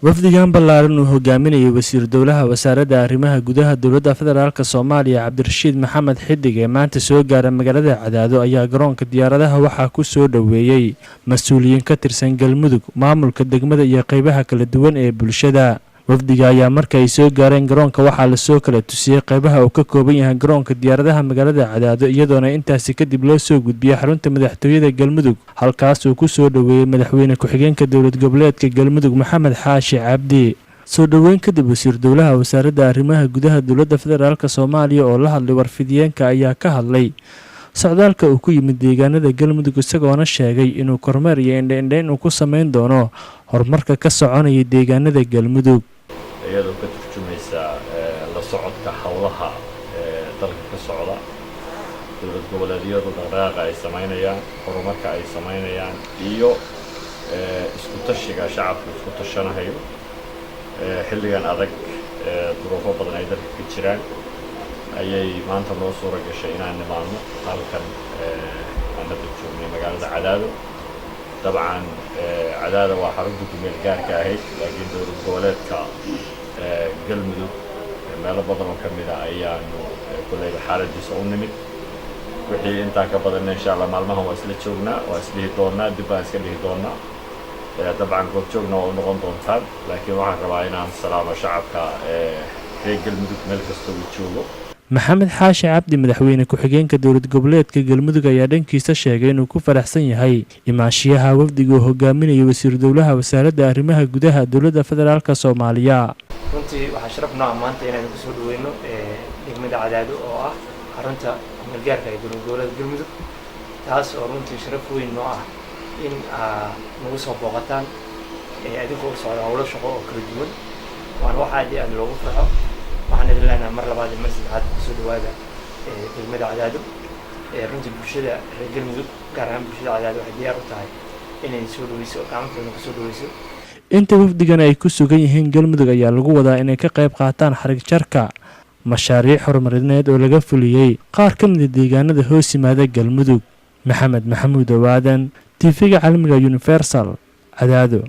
wafdigan ballaaran uu hogaaminayay wasiir dowlaha wasaaradda arrimaha gudaha dowladda federaalk Soomaaliya Cabdirashiid Maxamed Xidig ee maanta soo gaaray magaalada Cadaado ayaa garoonka diyaaradaha waxaa ku soo dhaweeyay mas'uuliyiin ka tirsan Galmudug, maamulka degmada iyo qaybaha kala duwan ee bulshada. wafdiga ayaa markay soo gaareen garoonka waxaa la soo kala tusiyay qaybaha uu ka kooban yahay garoonka diyaaradaha magaalada Cadaado iyadoona intaasi kadib loo soo gudbiyay xarunta madaxtooyada Galmudug halkaas uu ku soo dhaweeyay madaxweyne ku-xigeenka dowlad goboleedka Galmudug Maxamed Xaashi Cabdi. soo dhaweyn kadib wasiir dowlaha wasaaradda arrimaha gudaha dowladda federaalk Soomaaliya oo la hadlay warfidiyeenka ayaa ka hadlay socdaalka uu ku yimid deegaanada Galmudug isagoona sheegay inuu kormeer iyo indho-indhayn uu ku sameyn doono horumarka ka soconaya deegaanada Galmudug. iyadoo ka turjumaysa la socodka hawlaha dalka ka socda dowlad goboleedyadu dhaqdhaqaaqa ay sameynayaan horumarka ay sameynayaan iyo isku tashiga shacabku isku tashanayo xilligan adag duruufo badan ay dalka ka jiraan ayay maanta noo suura gashay inaan nimaadno halkan aan hadda joognay magaalada Cadaado. dabcan Cadaado waa xarunta kumeel gaarka ahayd laakiin dowlad goboleedka Galmudug meelo badan oo kamid ah ayaanu kuleeyahay xaaladiisa u nimid wixii inta ka badan insha Allah maalmahan waa isla joognaa waa isla doonaa dib baan iska dhihi doonaa dabcan goob joogna oo noqon doontaan laakiin waxaan rabaa inaan salaamo shacabka reer Galmudug meel kasta uu joogo. Maxamed Xaashi Cabdi madaxweyne ku-xigeenka dowlad goboleedka Galmudug ayaa dhankiisa sheegay inuu ku faraxsan yahay imaanshiyaha wafdiga uu hogaaminayay wasiir dowlaha wasaaradda arrimaha gudaha dowladda federaalk Soomaaliya. runtii waxaa sharaf noo maanta inaan ku soo dhaweyno degmada Cadaado oo ah xarunta gargaarka ee dowlad goboleedka Galmudug taas oo runtii sharaf weyn noo ah in nagu soo booqataan adigoo socda hawlo shaqo oo kala duwan waan waxa aad loogu farxo waxaan idin leenahay mar labaad iyo mar saddexaad ku soo dhawaada degmada Cadaado runtii bulshada reer Galmudug gaar ahaan bulshada Cadaado waxay diyaar u tahay inay soo dhaweyso gacantooda ku soo dhaweyso. inta wafdigan ay ku sugan yihiin Galmudug ayaa lagu wadaa inay ka qayb qaataan xarig jarka mashaariic horumarineed oo laga fuliyay qaar ka mid ah deegaanada hoos yimaada Galmudug. Maxamed Maxamuud Owaadan TV-ga caalamiga Universal Cadaado.